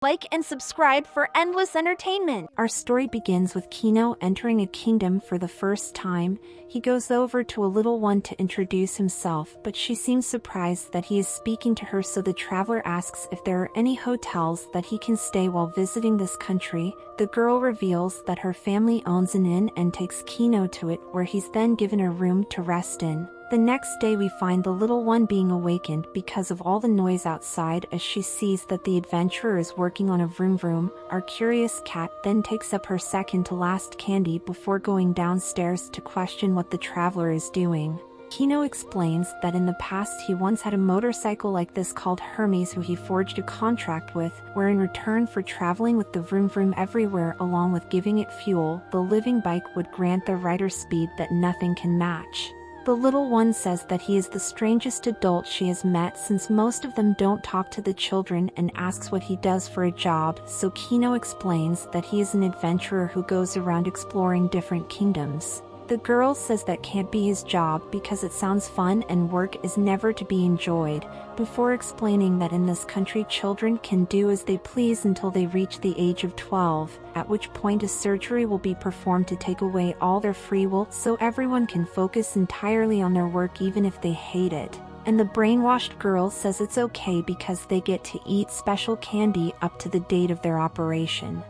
Like and subscribe for endless entertainment. Our story begins with Kino entering a kingdom for the first time. He goes over to a little one to introduce himself, but she seems surprised that he is speaking to her, so the traveler asks if there are any hotels that he can stay while visiting this country. The girl reveals that her family owns an inn and takes Kino to it, where he's then given a room to rest in. The next day we find the little one being awakened because of all the noise outside as she sees that the adventurer is working on a vroom vroom. Our curious cat then takes up her second to last candy before going downstairs to question what the traveler is doing. Kino explains that in the past he once had a motorcycle like this called Hermes, who he forged a contract with, where in return for traveling with the vroom vroom everywhere along with giving it fuel, the living bike would grant the rider speed that nothing can match. The little one says that he is the strangest adult she has met, since most of them don't talk to the children, and asks what he does for a job, so Kino explains that he is an adventurer who goes around exploring different kingdoms. The girl says that can't be his job because it sounds fun and work is never to be enjoyed, before explaining that in this country children can do as they please until they reach the age of 12, at which point a surgery will be performed to take away all their free will so everyone can focus entirely on their work even if they hate it. And the brainwashed girl says it's okay because they get to eat special candy up to the date of their operation.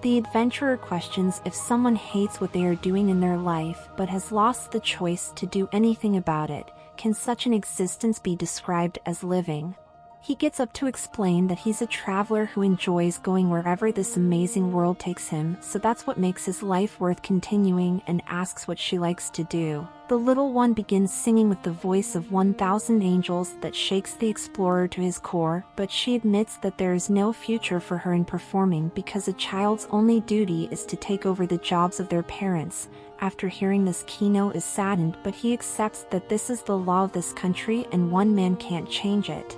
The adventurer questions if someone hates what they are doing in their life but has lost the choice to do anything about it, can such an existence be described as living? He gets up to explain that he's a traveler who enjoys going wherever this amazing world takes him, so that's what makes his life worth continuing, and asks what she likes to do. The little one begins singing with the voice of 1,000 angels that shakes the explorer to his core, but she admits that there is no future for her in performing because a child's only duty is to take over the jobs of their parents. After hearing this, Kino is saddened, but he accepts that this is the law of this country and one man can't change it.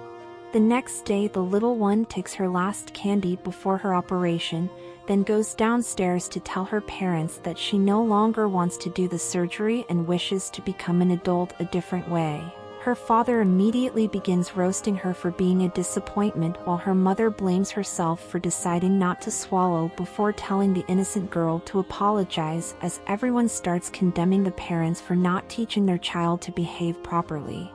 The next day the little one takes her last candy before her operation, then goes downstairs to tell her parents that she no longer wants to do the surgery and wishes to become an adult a different way. Her father immediately begins roasting her for being a disappointment, while her mother blames herself for deciding not to swallow before telling the innocent girl to apologize, as everyone starts condemning the parents for not teaching their child to behave properly.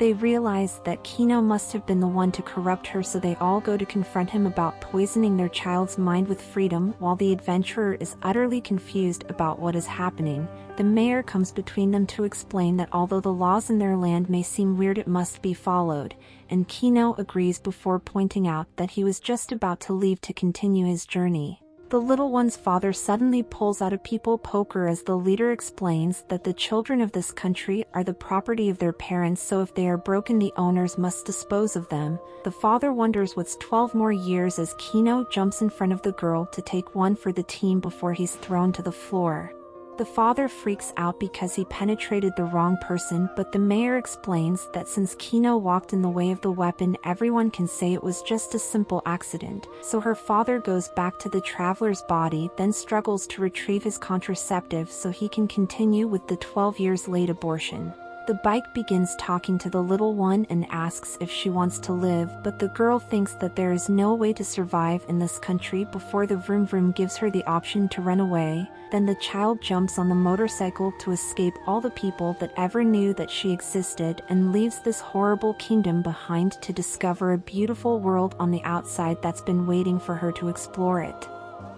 They realize that Kino must have been the one to corrupt her, so they all go to confront him about poisoning their child's mind with freedom. While the adventurer is utterly confused about what is happening, the mayor comes between them to explain that although the laws in their land may seem weird, it must be followed, and Kino agrees before pointing out that he was just about to leave to continue his journey. The little one's father suddenly pulls out a people poker as the leader explains that the children of this country are the property of their parents, so if they are broken the owners must dispose of them. The father wonders what's 12 more years as Kino jumps in front of the girl to take one for the team before he's thrown to the floor. The father freaks out because he penetrated the wrong person, but the mayor explains that since Kino walked in the way of the weapon, everyone can say it was just a simple accident. So her father goes back to the traveler's body, then struggles to retrieve his contraceptive so he can continue with the 12 years late abortion. The bike begins talking to the little one and asks if she wants to live, but the girl thinks that there is no way to survive in this country before the vroom vroom gives her the option to run away. Then the child jumps on the motorcycle to escape all the people that ever knew that she existed, and leaves this horrible kingdom behind to discover a beautiful world on the outside that's been waiting for her to explore it.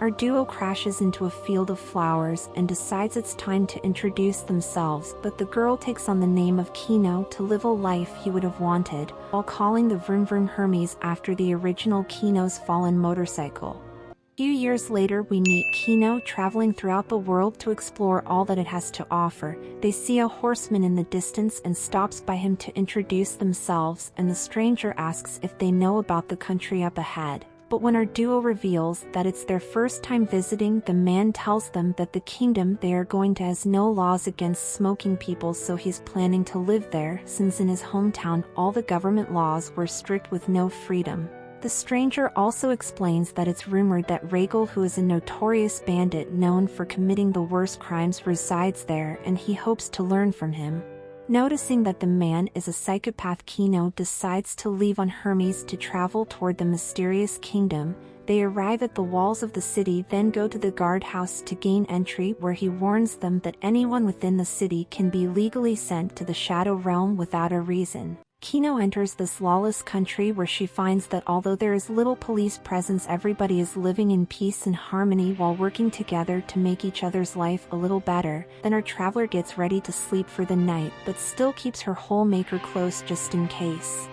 Our duo crashes into a field of flowers and decides it's time to introduce themselves, but the girl takes on the name of Kino to live a life he would have wanted, while calling the vroom vroom Hermes after the original Kino's fallen motorcycle. A few years later we meet Kino traveling throughout the world to explore all that it has to offer. They see a horseman in the distance and stops by him to introduce themselves, and the stranger asks if they know about the country up ahead. But when our duo reveals that it's their first time visiting, the man tells them that the kingdom they are going to has no laws against smoking people, so he's planning to live there, since in his hometown all the government laws were strict with no freedom. The stranger also explains that it's rumored that Regal, who is a notorious bandit known for committing the worst crimes, resides there, and he hopes to learn from him. Noticing that the man is a psychopath, Kino decides to leave on Hermes to travel toward the mysterious kingdom. They arrive at the walls of the city, then go to the guardhouse to gain entry, where he warns them that anyone within the city can be legally sent to the Shadow Realm without a reason. Kino enters this lawless country, where she finds that although there is little police presence, everybody is living in peace and harmony while working together to make each other's life a little better. Then our traveler gets ready to sleep for the night, but still keeps her hole maker close just in case.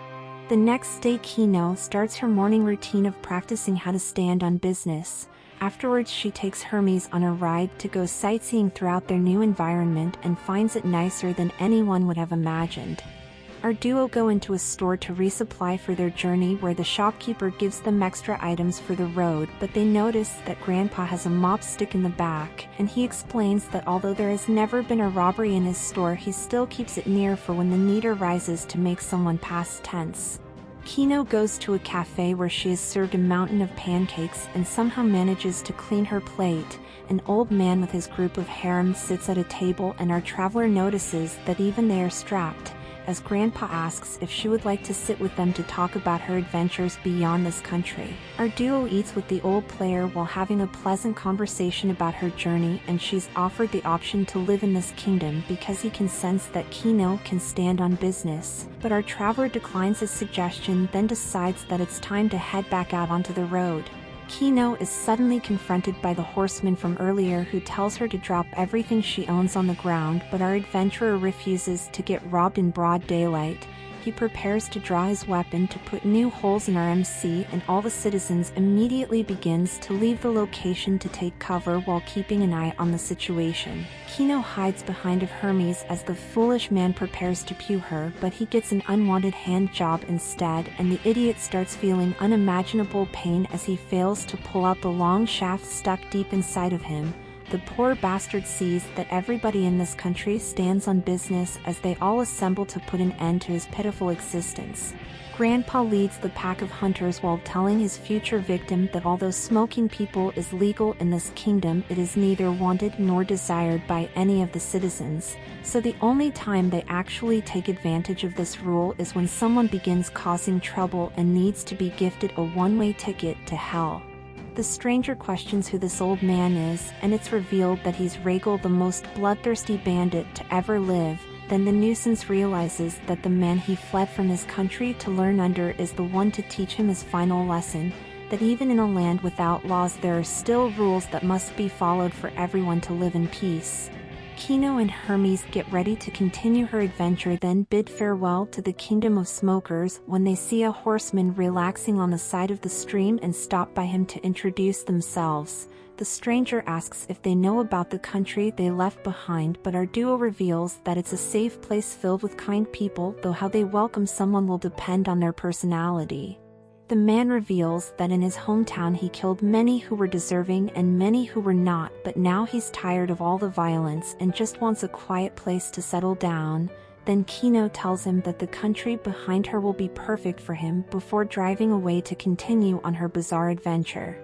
The next day, Kino starts her morning routine of practicing how to stand on business. Afterwards, she takes Hermes on a ride to go sightseeing throughout their new environment and finds it nicer than anyone would have imagined. Our duo go into a store to resupply for their journey, where the shopkeeper gives them extra items for the road, but they notice that Grandpa has a mop stick in the back, and he explains that although there has never been a robbery in his store, he still keeps it near for when the need arises to make someone past tense. Kino goes to a cafe where she is served a mountain of pancakes and somehow manages to clean her plate. An old man with his group of harem sits at a table, and our traveler notices that even they are strapped, as Grandpa asks if she would like to sit with them to talk about her adventures beyond this country. Our duo eats with the old player while having a pleasant conversation about her journey, and she's offered the option to live in this kingdom because he can sense that Kino can stand on business. But our traveler declines his suggestion, then decides that it's time to head back out onto the road. Kino is suddenly confronted by the horseman from earlier, who tells her to drop everything she owns on the ground, but our adventurer refuses to get robbed in broad daylight. He prepares to draw his weapon to put new holes in our MC, and all the citizens immediately begins to leave the location to take cover while keeping an eye on the situation. Kino hides behind of Hermes as the foolish man prepares to pew her, but he gets an unwanted hand job instead, and the idiot starts feeling unimaginable pain as he fails to pull out the long shaft stuck deep inside of him. The poor bastard sees that everybody in this country stands on business as they all assemble to put an end to his pitiful existence. Grandpa leads the pack of hunters while telling his future victim that although smoking people is legal in this kingdom, it is neither wanted nor desired by any of the citizens. So the only time they actually take advantage of this rule is when someone begins causing trouble and needs to be gifted a one-way ticket to hell. The stranger questions who this old man is, and it's revealed that he's Rhaegal, the most bloodthirsty bandit to ever live. Then the nuisance realizes that the man he fled from his country to learn under is the one to teach him his final lesson, that even in a land without laws there are still rules that must be followed for everyone to live in peace. Kino and Hermes get ready to continue her adventure, then bid farewell to the kingdom of smokers when they see a horseman relaxing on the side of the stream and stop by him to introduce themselves. The stranger asks if they know about the country they left behind, but our duo reveals that it's a safe place filled with kind people, though how they welcome someone will depend on their personality. The man reveals that in his hometown he killed many who were deserving and many who were not, but now he's tired of all the violence and just wants a quiet place to settle down. Then Kino tells him that the country behind her will be perfect for him before driving away to continue on her bizarre adventure.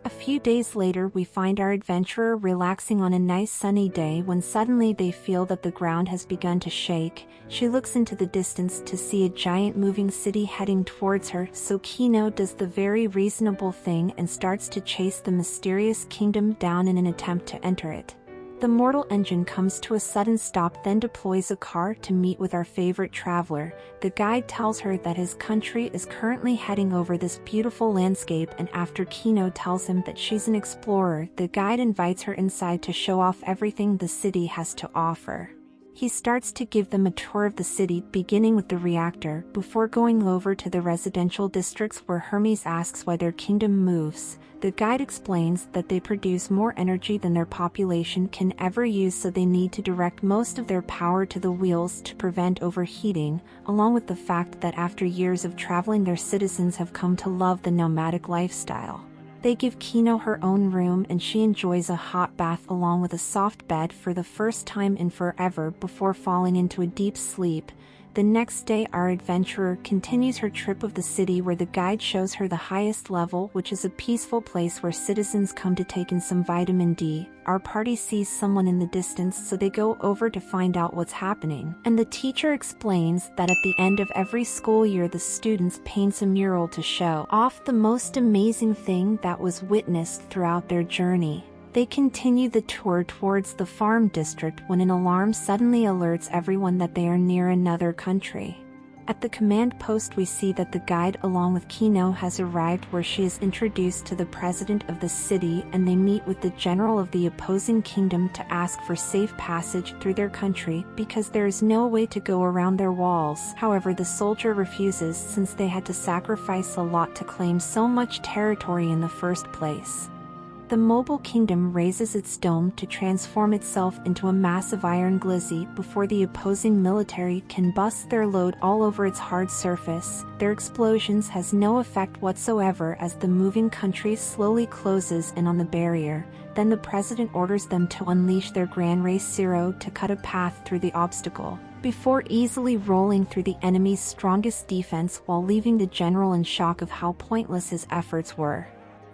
A few days later, we find our adventurer relaxing on a nice sunny day when suddenly they feel that the ground has begun to shake. She looks into the distance to see a giant moving city heading towards her, so Kino does the very reasonable thing and starts to chase the mysterious kingdom down in an attempt to enter it. The mortal engine comes to a sudden stop, then deploys a car to meet with our favorite traveler. The guide tells her that his country is currently heading over this beautiful landscape, and after Kino tells him that she's an explorer, the guide invites her inside to show off everything the city has to offer. He starts to give them a tour of the city, beginning with the reactor, before going over to the residential districts where Hermes asks why their kingdom moves. The guide explains that they produce more energy than their population can ever use, so they need to direct most of their power to the wheels to prevent overheating, along with the fact that after years of traveling their citizens have come to love the nomadic lifestyle. They give Kino her own room and she enjoys a hot bath along with a soft bed for the first time in forever before falling into a deep sleep. The next day our adventurer continues her trip of the city where the guide shows her the highest level, which is a peaceful place where citizens come to take in some vitamin D. Our party sees someone in the distance, so they go over to find out what's happening. And the teacher explains that at the end of every school year the students paint a mural to show off the most amazing thing that was witnessed throughout their journey. They continue the tour towards the farm district when an alarm suddenly alerts everyone that they are near another country. At the command post we see that the guide along with Kino has arrived, where she is introduced to the president of the city, and they meet with the general of the opposing kingdom to ask for safe passage through their country because there is no way to go around their walls. However, the soldier refuses since they had to sacrifice a lot to claim so much territory in the first place. The mobile kingdom raises its dome to transform itself into a massive iron glizzy before the opposing military can bust their load all over its hard surface. Their explosions has no effect whatsoever as the moving country slowly closes in on the barrier. Then the president orders them to unleash their Grand Race Zero to cut a path through the obstacle, before easily rolling through the enemy's strongest defense while leaving the general in shock of how pointless his efforts were.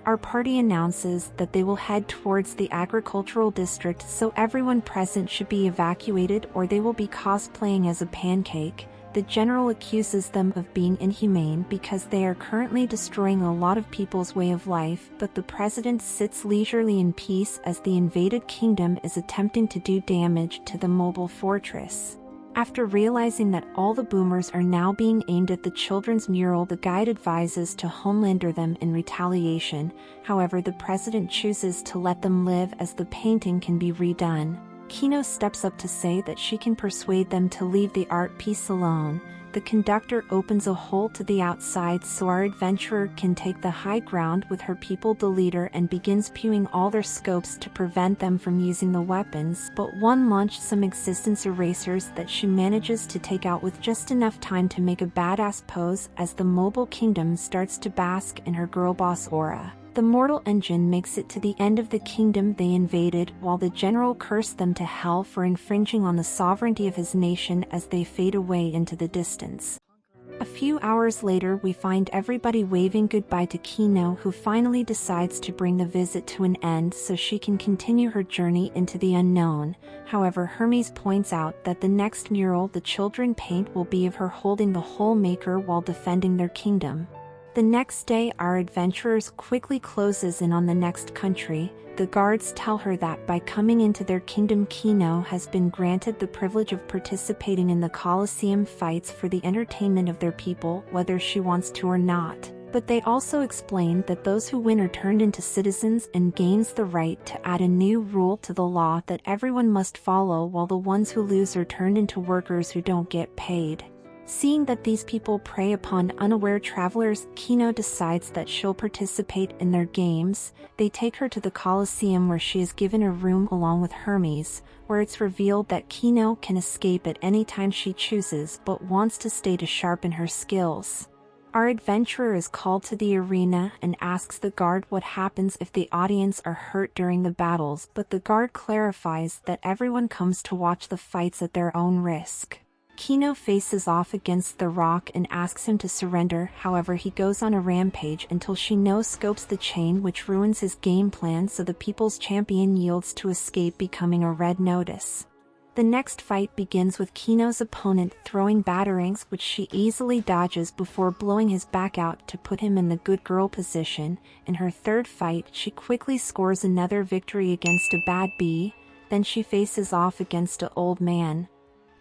Our party announces that they will head towards the agricultural district, so everyone present should be evacuated or they will be cosplaying as a pancake. The general accuses them of being inhumane because they are currently destroying a lot of people's way of life, but the president sits leisurely in peace as the invaded kingdom is attempting to do damage to the mobile fortress. After realizing that all the boomers are now being aimed at the children's mural, the guide advises to homelander them in retaliation. However, the president chooses to let them live as the painting can be redone. Kino steps up to say that she can persuade them to leave the art piece alone. The conductor opens a hole to the outside so our adventurer can take the high ground with her people, the leader, and begins pewing all their scopes to prevent them from using the weapons, but one launched some existence erasers that she manages to take out with just enough time to make a badass pose as the mobile kingdom starts to bask in her girl boss aura. The mortal engine makes it to the end of the kingdom they invaded, while the general cursed them to hell for infringing on the sovereignty of his nation as they fade away into the distance. A few hours later we find everybody waving goodbye to Kino, who finally decides to bring the visit to an end so she can continue her journey into the unknown. However, Hermes points out that the next mural the children paint will be of her holding the whole maker while defending their kingdom. The next day our adventurers quickly closes in on the next country. The guards tell her that by coming into their kingdom, Kino has been granted the privilege of participating in the Colosseum fights for the entertainment of their people, whether she wants to or not. But they also explain that those who win are turned into citizens and gains the right to add a new rule to the law that everyone must follow, while the ones who lose are turned into workers who don't get paid. Seeing that these people prey upon unaware travelers, Kino decides that she'll participate in their games. They take her to the Colosseum where she is given a room along with Hermes, where it's revealed that Kino can escape at any time she chooses but wants to stay to sharpen her skills. Our adventurer is called to the arena and asks the guard what happens if the audience are hurt during the battles, but the guard clarifies that everyone comes to watch the fights at their own risk. Kino faces off against the Rock and asks him to surrender. However, he goes on a rampage until she no-scopes the chain, which ruins his game plan, so the people's champion yields to escape, becoming a red notice. The next fight begins with Kino's opponent throwing batarangs, which she easily dodges before blowing his back out to put him in the good girl position. In her third fight, she quickly scores another victory against a bad bee. Then she faces off against an old man.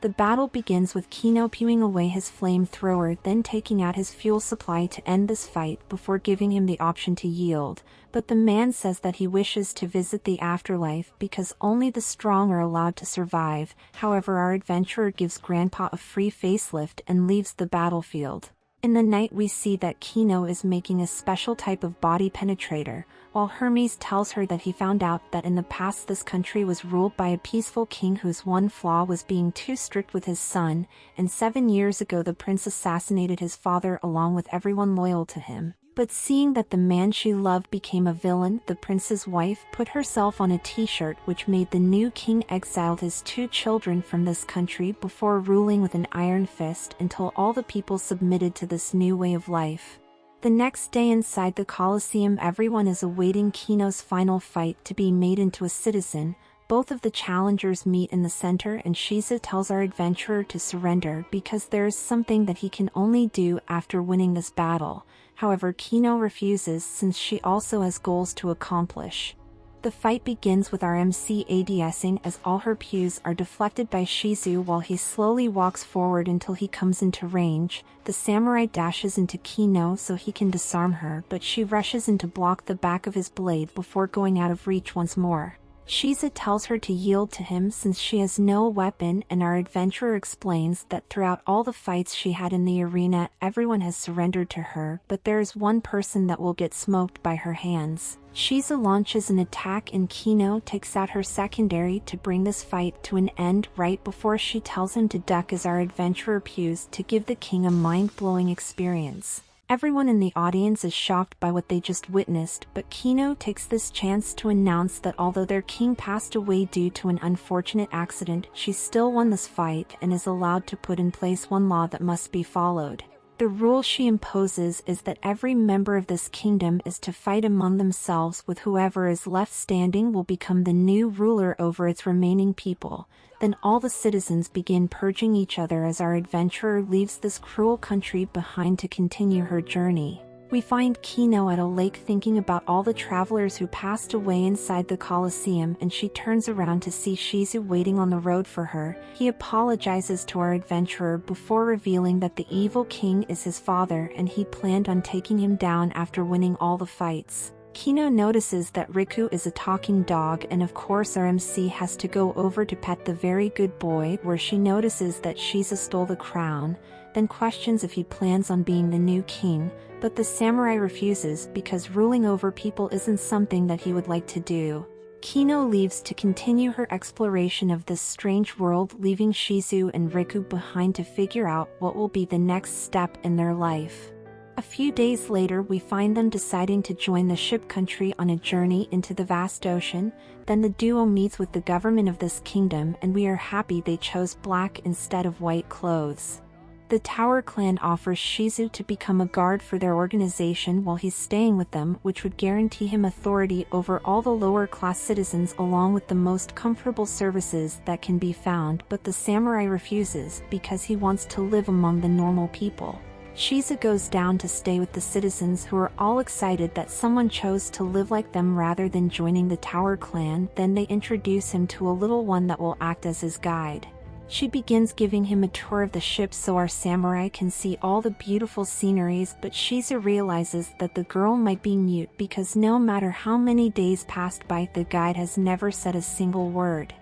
The battle begins with Kino pewing away his flamethrower, then taking out his fuel supply to end this fight before giving him the option to yield. But the man says that he wishes to visit the afterlife because only the strong are allowed to survive. However, our adventurer gives Grandpa a free facelift and leaves the battlefield. In the night we see that Kino is making a special type of body penetrator, while Hermes tells her that he found out that in the past this country was ruled by a peaceful king whose one flaw was being too strict with his son, and 7 years ago the prince assassinated his father along with everyone loyal to him. But seeing that the man she loved became a villain, the prince's wife put herself on a t-shirt, which made the new king exiled his 2 children from this country before ruling with an iron fist until all the people submitted to this new way of life. The next day inside the Colosseum, everyone is awaiting Kino's final fight to be made into a citizen. Both of the challengers meet in the center, and Shiza tells our adventurer to surrender because there is something that he can only do after winning this battle. However, Kino refuses since she also has goals to accomplish. The fight begins with our MC ADSing as all her pews are deflected by Shizu while he slowly walks forward until he comes into range. The samurai dashes into Kino so he can disarm her, but she rushes in to block the back of his blade before going out of reach once more. Shiza tells her to yield to him since she has no weapon, and our adventurer explains that throughout all the fights she had in the arena, everyone has surrendered to her, but there is one person that will get smoked by her hands. Shiza launches an attack and Kino takes out her secondary to bring this fight to an end right before she tells him to duck as our adventurer pews to give the king a mind-blowing experience. Everyone in the audience is shocked by what they just witnessed, but Kino takes this chance to announce that although their king passed away due to an unfortunate accident, she still won this fight and is allowed to put in place one law that must be followed. The rule she imposes is that every member of this kingdom is to fight among themselves, with whoever is left standing will become the new ruler over its remaining people. Then all the citizens begin purging each other as our adventurer leaves this cruel country behind to continue her journey. We find Kino at a lake thinking about all the travelers who passed away inside the Colosseum, and she turns around to see Shizu waiting on the road for her. He apologizes to our adventurer before revealing that the evil king is his father and he planned on taking him down after winning all the fights. Kino notices that Riku is a talking dog, and of course our MC has to go over to pet the very good boy, where she notices that Shiza stole the crown, then questions if he plans on being the new king, but the samurai refuses because ruling over people isn't something that he would like to do. Kino leaves to continue her exploration of this strange world, leaving Shizu and Riku behind to figure out what will be the next step in their life. A few days later, we find them deciding to join the ship country on a journey into the vast ocean. Then the duo meets with the government of this kingdom, and we are happy they chose black instead of white clothes. The Tower clan offers Shizu to become a guard for their organization while he's staying with them, which would guarantee him authority over all the lower-class citizens along with the most comfortable services that can be found, but the samurai refuses because he wants to live among the normal people. Shiza goes down to stay with the citizens, who are all excited that someone chose to live like them rather than joining the Tower clan. Then they introduce him to a little one that will act as his guide. She begins giving him a tour of the ship so our samurai can see all the beautiful sceneries, but Shiza realizes that the girl might be mute because no matter how many days passed by, the guide has never said a single word.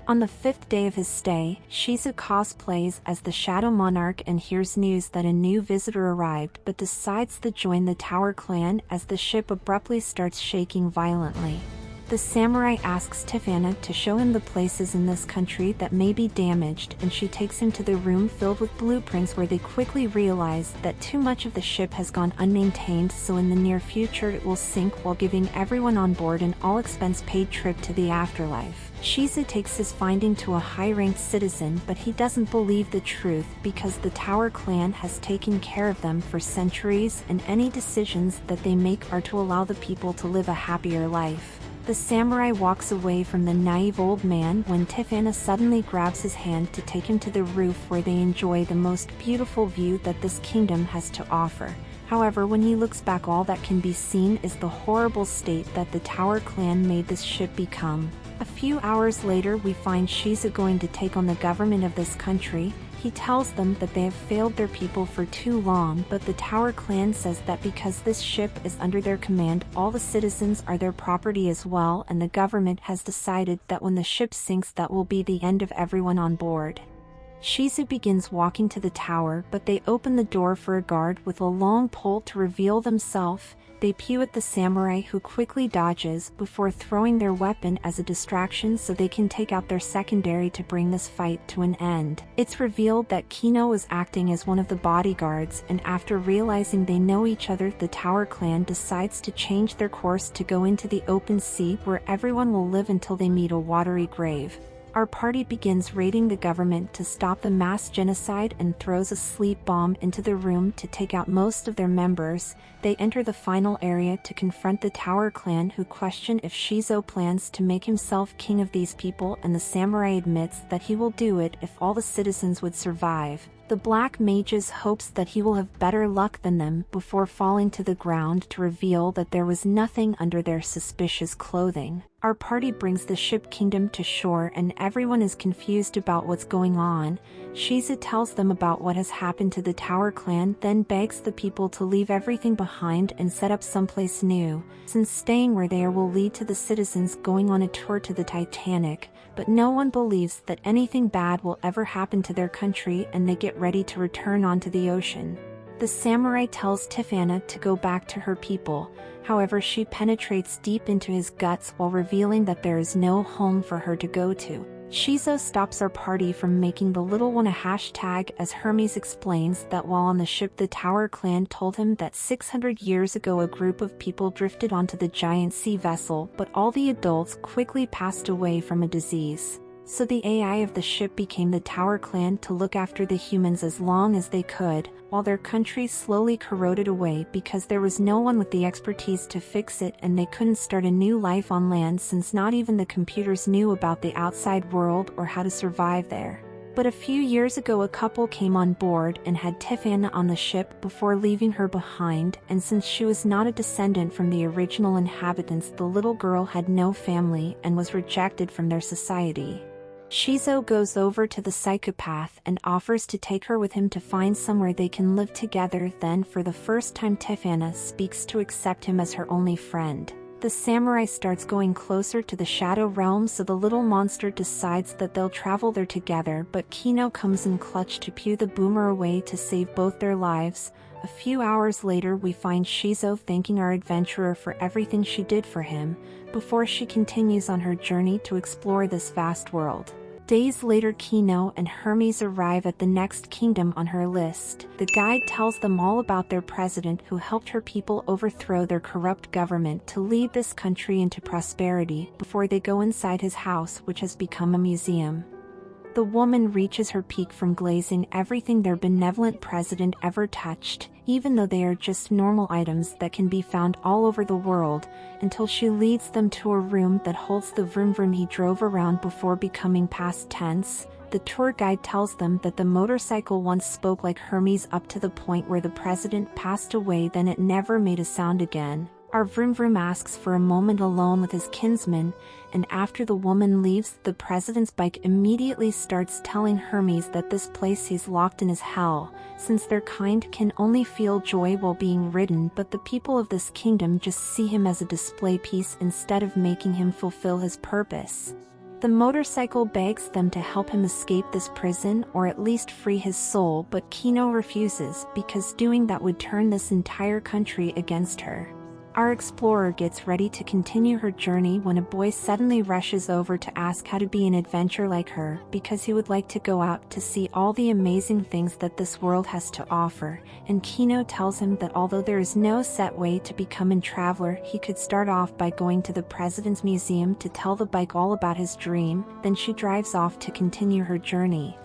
On the 5th day of his stay, Shiza cosplays as the Shadow Monarch and hears news that a new visitor arrived, but decides to join the Tower clan as the ship abruptly starts shaking violently. The samurai asks Tifana to show him the places in this country that may be damaged, and she takes him to the room filled with blueprints, where they quickly realize that too much of the ship has gone unmaintained, so in the near future it will sink, while giving everyone on board an all-expense-paid trip to the afterlife. Shiza takes his finding to a high-ranked citizen, but he doesn't believe the truth because the Tower clan has taken care of them for centuries, and any decisions that they make are to allow the people to live a happier life. The samurai walks away from the naive old man when Tifana suddenly grabs his hand to take him to the roof, where they enjoy the most beautiful view that this kingdom has to offer. However, when he looks back, all that can be seen is the horrible state that the Tower clan made this ship become. A few hours later, we find Shiza going to take on the government of this country. He tells them that they have failed their people for too long, but the Tower clan says that because this ship is under their command, all the citizens are their property as well, and the government has decided that when the ship sinks, that will be the end of everyone on board. Shizu begins walking to the tower, but they open the door for a guard with a long pole to reveal themselves. They pew at the samurai, who quickly dodges before throwing their weapon as a distraction so they can take out their secondary to bring this fight to an end. It's revealed that Kino is acting as one of the bodyguards, and after realizing they know each other, the Tower clan decides to change their course to go into the open sea, where everyone will live until they meet a watery grave. Our party begins raiding the government to stop the mass genocide and throws a sleep bomb into the room to take out most of their members. They enter the final area to confront the Tower clan, who question if Shizu plans to make himself king of these people, and the samurai admits that he will do it if all the citizens would survive. The Black Mages hopes that he will have better luck than them before falling to the ground to reveal that there was nothing under their suspicious clothing. Our party brings the ship Kingdom to shore and everyone is confused about what's going on. Shizu tells them about what has happened to the Tower clan, then begs the people to leave everything behind and set up someplace new, since staying where they are will lead to the citizens going on a tour to the Titanic. But no one believes that anything bad will ever happen to their country, and they get ready to return onto the ocean. The samurai tells Tifana to go back to her people, however she penetrates deep into his guts while revealing that there is no home for her to go to. Shizu stops our party from making the little one a hashtag, as Hermes explains that while on the ship the Tower clan told him that 600 years ago a group of people drifted onto the giant sea vessel, but all the adults quickly passed away from a disease. So the AI of the ship became the Tower clan to look after the humans as long as they could, while their country slowly corroded away because there was no one with the expertise to fix it, and they couldn't start a new life on land since not even the computers knew about the outside world or how to survive there. But a few years ago a couple came on board and had Tifana on the ship before leaving her behind, and since she was not a descendant from the original inhabitants, the little girl had no family and was rejected from their society. Shizu goes over to the psychopath and offers to take her with him to find somewhere they can live together. Then for the first time Tifana speaks to accept him as her only friend. The samurai starts going closer to the Shadow Realm, so the little monster decides that they'll travel there together, but Kino comes in clutch to pew the boomer away to save both their lives. A few hours later we find Shizu thanking our adventurer for everything she did for him, before she continues on her journey to explore this vast world. Days later Kino and Hermes arrive at the next kingdom on her list. The guide tells them all about their president who helped her people overthrow their corrupt government to lead this country into prosperity, before they go inside his house, which has become a museum. The woman reaches her peak from glazing everything their benevolent president ever touched, even though they are just normal items that can be found all over the world, until she leads them to a room that holds the vroom vroom he drove around before becoming past tense. The tour guide tells them that the motorcycle once spoke like Hermes up to the point where the president passed away, then it never made a sound again. Our vroom vroom asks for a moment alone with his kinsman, and after the woman leaves, the president's bike immediately starts telling Hermes that this place he's locked in is hell, since their kind can only feel joy while being ridden, but the people of this kingdom just see him as a display piece instead of making him fulfill his purpose. The motorcycle begs them to help him escape this prison, or at least free his soul, but Kino refuses, because doing that would turn this entire country against her. Our explorer gets ready to continue her journey when a boy suddenly rushes over to ask how to be an adventurer like her, because he would like to go out to see all the amazing things that this world has to offer, and Kino tells him that although there is no set way to become a traveler, he could start off by going to the president's museum to tell the bike all about his dream. Then she drives off to continue her journey.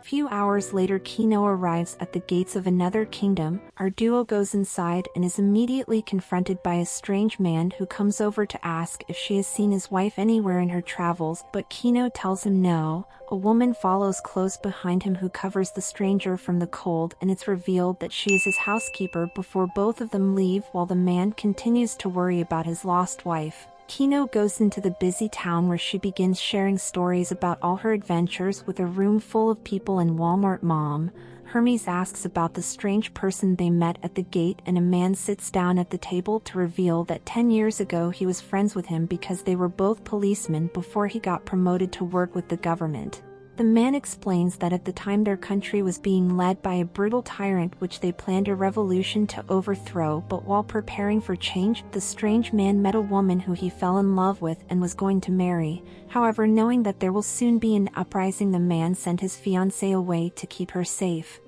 Few hours later Kino arrives at the gates of another kingdom. Our duo goes inside and is immediately confronted by a strange man who comes over to ask if she has seen his wife anywhere in her travels, but Kino tells him no. A woman follows close behind him who covers the stranger from the cold, and it's revealed that she is his housekeeper before both of them leave, while the man continues to worry about his lost wife. Kino goes into the busy town where she begins sharing stories about all her adventures with a room full of people and Walmart mom. Hermes asks about the strange person they met at the gate, and a man sits down at the table to reveal that 10 years ago he was friends with him because they were both policemen before he got promoted to work with the government. The man explains that at the time their country was being led by a brutal tyrant which they planned a revolution to overthrow, but while preparing for change, the strange man met a woman who he fell in love with and was going to marry. However, knowing that there will soon be an uprising, the man sent his fiancée away to keep her safe.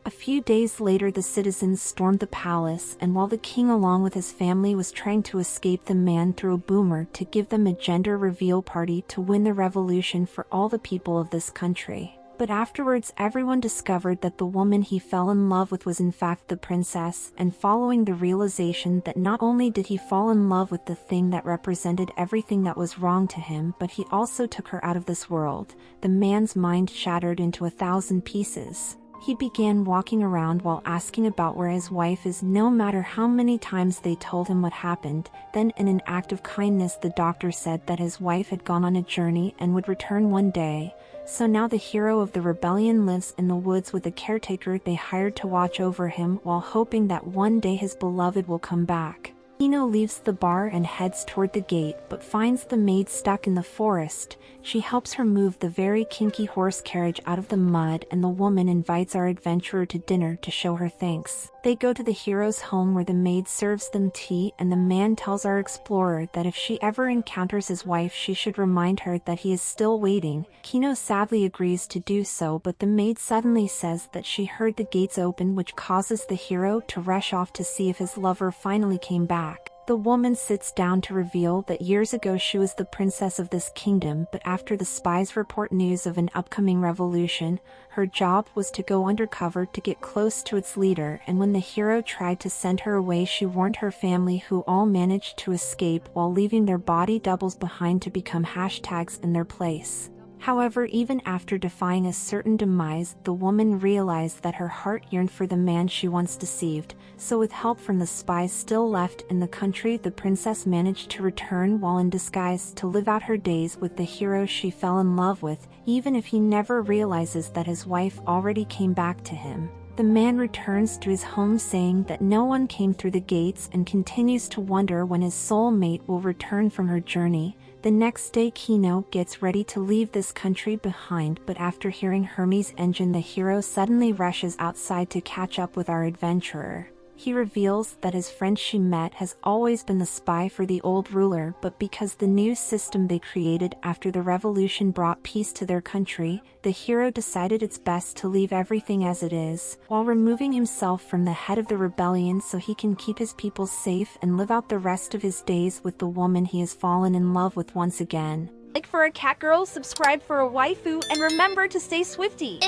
A few days later, the citizens stormed the palace, and while the king along with his family was trying to escape, the man threw a boomer to give them a gender reveal party to win the revolution for all the people of this country. But afterwards, everyone discovered that the woman he fell in love with was in fact the princess, and following the realization that not only did he fall in love with the thing that represented everything that was wrong to him, but he also took her out of this world, the man's mind shattered into 1,000 pieces. He began walking around while asking about where his wife is, no matter how many times they told him what happened. Then, in an act of kindness, the doctor said that his wife had gone on a journey and would return one day. So now the hero of the rebellion lives in the woods with a caretaker they hired to watch over him, while hoping that one day his beloved will come back. Kino leaves the bar and heads toward the gate, but finds the maid stuck in the forest. She helps her move the very kinky horse carriage out of the mud, and the woman invites our adventurer to dinner to show her thanks. They go to the hero's home where the maid serves them tea, and the man tells our explorer that if she ever encounters his wife, she should remind her that he is still waiting. Kino sadly agrees to do so, but the maid suddenly says that she heard the gates open, which causes the hero to rush off to see if his lover finally came back. The woman sits down to reveal that years ago she was the princess of this kingdom, but after the spies report news of an upcoming revolution, her job was to go undercover to get close to its leader, and when the hero tried to send her away, she warned her family, who all managed to escape while leaving their body doubles behind to become hashtags in their place. However, even after defying a certain demise, the woman realized that her heart yearned for the man she once deceived, so with help from the spies still left in the country, the princess managed to return while in disguise to live out her days with the hero she fell in love with, even if he never realizes that his wife already came back to him. The man returns to his home saying that no one came through the gates and continues to wonder when his soulmate will return from her journey. The next day, Kino gets ready to leave this country behind, but after hearing Hermes' engine, the hero suddenly rushes outside to catch up with our adventurer. He reveals that his friend she met has always been the spy for the old ruler, but because the new system they created after the revolution brought peace to their country, the hero decided it's best to leave everything as it is, while removing himself from the head of the rebellion so he can keep his people safe and live out the rest of his days with the woman he has fallen in love with once again. Like for a cat girl, subscribe for a waifu, and remember to stay swifty.